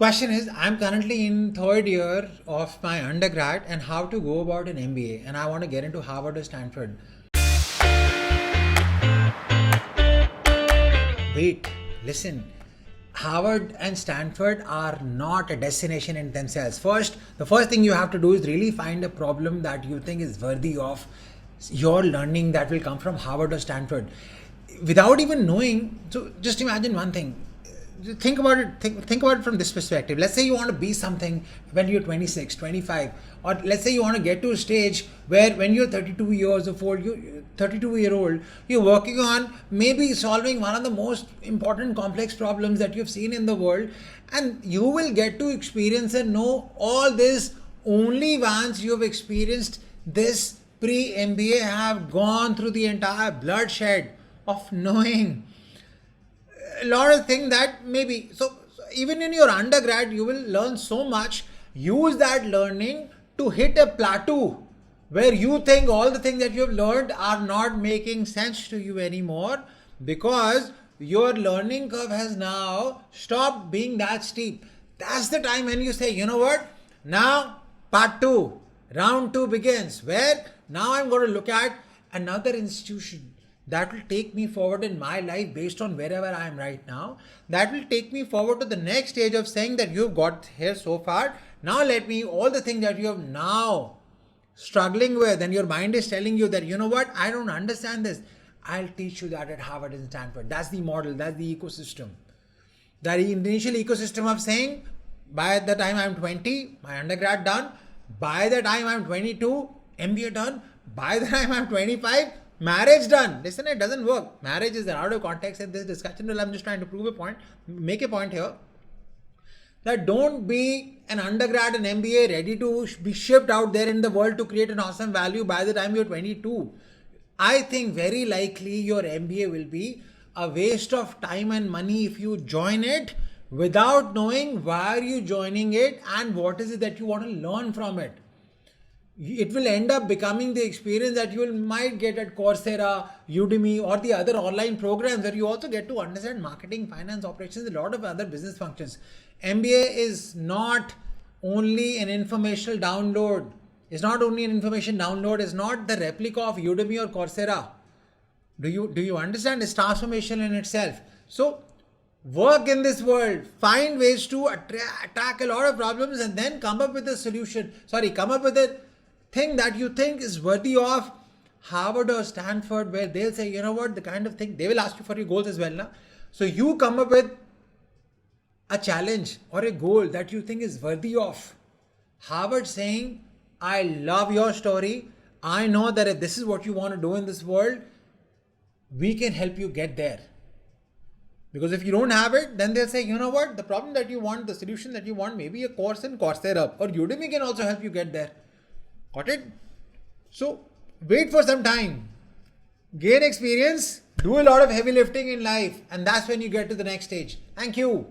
Question is, I'm currently in third year of my undergrad and how to go about an MBA, and I want to get into Harvard or Stanford. Wait, listen. Harvard and Stanford are not a destination in themselves. The first thing you have to do is really find a problem that you think is worthy of your learning that will come from Harvard or Stanford. Without even knowing, so just imagine one thing. Think about it. Think about it from this perspective. Let's say you want to be something when you're 26, 25, or let's say you want to get to a stage where when you're 32 years of old, 32-year-old, you're working on maybe solving one of the most important complex problems that you've seen in the world, and you will get to experience and know all this only once you've experienced this pre-MBA, have gone through the entire bloodshed of knowing a lot of things that maybe so even in your undergrad you will learn so much. Use that learning to hit a plateau where you think all the things that you have learned are not making sense to you anymore, because your learning curve has now stopped being that steep. That's the time when you say, you know what, now part 2, round 2 begins, where now I'm going to look at another institution that will take me forward in my life based on wherever I am right now. That will take me forward to the next stage of saying that you've got here so far. Now let me, all the things that you have now struggling with and your mind is telling you that, you know what, I don't understand this. I'll teach you that at Harvard and Stanford. That's the model, that's the ecosystem. The initial ecosystem of saying, by the time I'm 20, my undergrad done. By the time I'm 22, MBA done. By the time I'm 25, marriage done. Listen, it doesn't work. Marriage is out of context in this discussion. Well, I'm just trying to prove a point, make a point here. That don't be an undergrad and MBA ready to be shipped out there in the world to create an awesome value by the time you're 22. I think very likely your MBA will be a waste of time and money if you join it without knowing why are you joining it and what is it that you want to learn from it. It will end up becoming the experience that you might get at Coursera, Udemy, or the other online programs where you also get to understand marketing, finance, operations, a lot of other business functions. MBA is not only an informational download. It's not only an information download. It's not the replica of Udemy or Coursera. Do you understand? It's transformation in itself. So work in this world, find ways to attack a lot of problems and then come up with a solution. Come up with a thing that you think is worthy of Harvard or Stanford, where they'll say, you know what, the kind of thing, they will ask you for your goals as well. Na? So you come up with a challenge or a goal that you think is worthy of Harvard saying, I love your story. I know that if this is what you want to do in this world, we can help you get there. Because if you don't have it, then they'll say, you know what, the problem that you want, the solution that you want, maybe a course in Coursera or Udemy can also help you get there. Got it? So wait for some time, gain experience, do a lot of heavy lifting in life, and that's when you get to the next stage. Thank you.